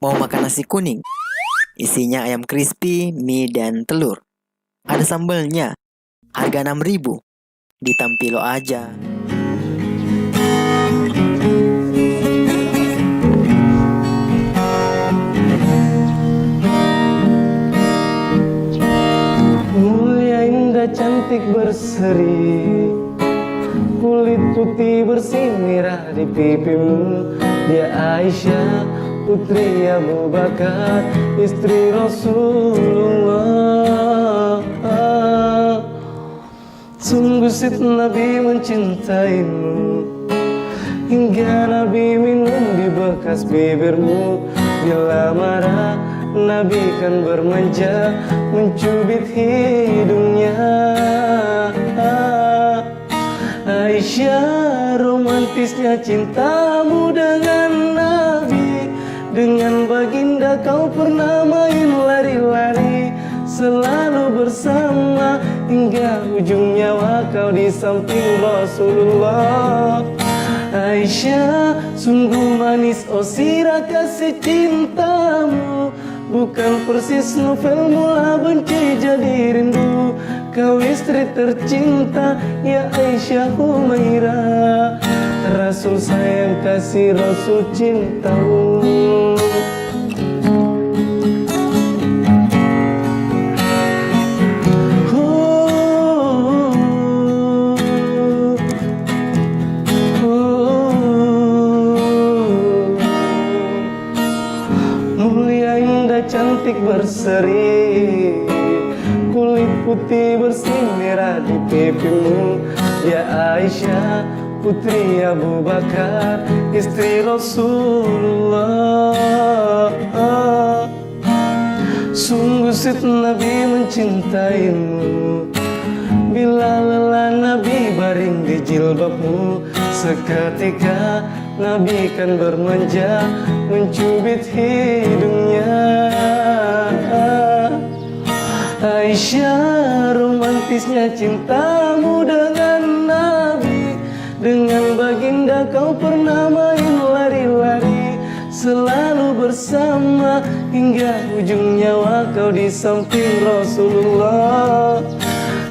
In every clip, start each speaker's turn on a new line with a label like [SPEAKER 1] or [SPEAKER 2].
[SPEAKER 1] Mau makan nasi kuning? Isinya ayam crispy, mie, dan telur. Ada sambelnya. Harga 6.000. Di Tampilo aja.
[SPEAKER 2] Mulia indah cantik berseri, kulit putih bersih merah di pipimu. Dia Aisyah putri Abu Bakar, istri Rasulullah. Sungguh Sid Nabi mencintaimu, hingga Nabi minum di bekas bibirmu. Bila marah Nabi kan bermanja, mencubit hidungnya. Aisyah, romantisnya cintamu dengan Nabi. Dengan baginda kau pernah main lari-lari, selalu bersama hingga ujung nyawa kau di samping Rasulullah. Aisyah, sungguh manis oh sirah kasih cintamu, bukan persis novel mula benci jadi rindu. Kau istri tercinta ya Aisyah Humairah, Rasul sayang kasih Rasul cintamu. Mulia indah cantik berseri, kulit putih bersih merah di pipimu. Ya Aisyah putri Abu Bakar, istri Rasulullah. Sungguh Sid Nabi mencintaimu, bila lelah Nabi baring di jilbabmu. Seketika Nabi kan bermanja, mencubit hidungnya. Aisyah, romantisnya cintamu dengan Nabi. Dengan baginda kau pernah main lari-lari, selalu bersama hingga ujung nyawa kau di samping Rasulullah.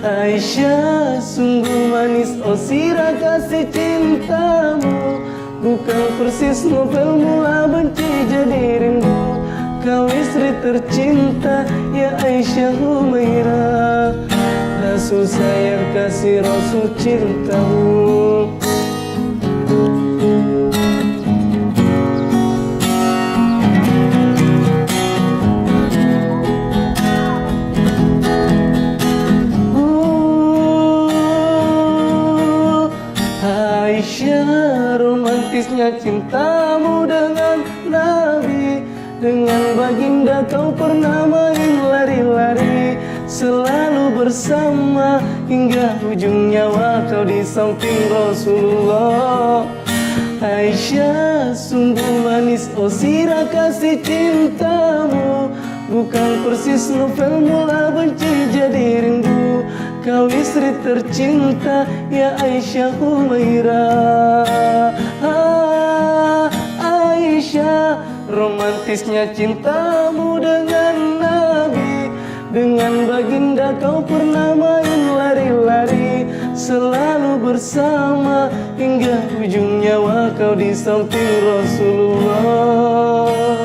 [SPEAKER 2] Aisyah, sungguh manis oh sirah kasih cintamu, bukan persis novel mula benci jadi rindu. Kau istri tercinta ya Aisyah Humairah, Rasul sayang kasih Rasul cintamu. Aisyah, romantisnya cintamu dengan Nabi. Dengan baginda kau pernah main lari-lari, selalu bersama hingga ujung nyawa kau di samping Rasulullah. Aisyah, sungguh manis oh sirah kasih cintamu, bukan persis novel mula benci jadi rindu. Kau istri tercinta ya Aisyah Humairah. Aisyah, romantisnya cintamu dengan Nabi. Dengan baginda kau pernah main lari-lari, selalu bersama hingga ujung nyawa kau di samping Rasulullah.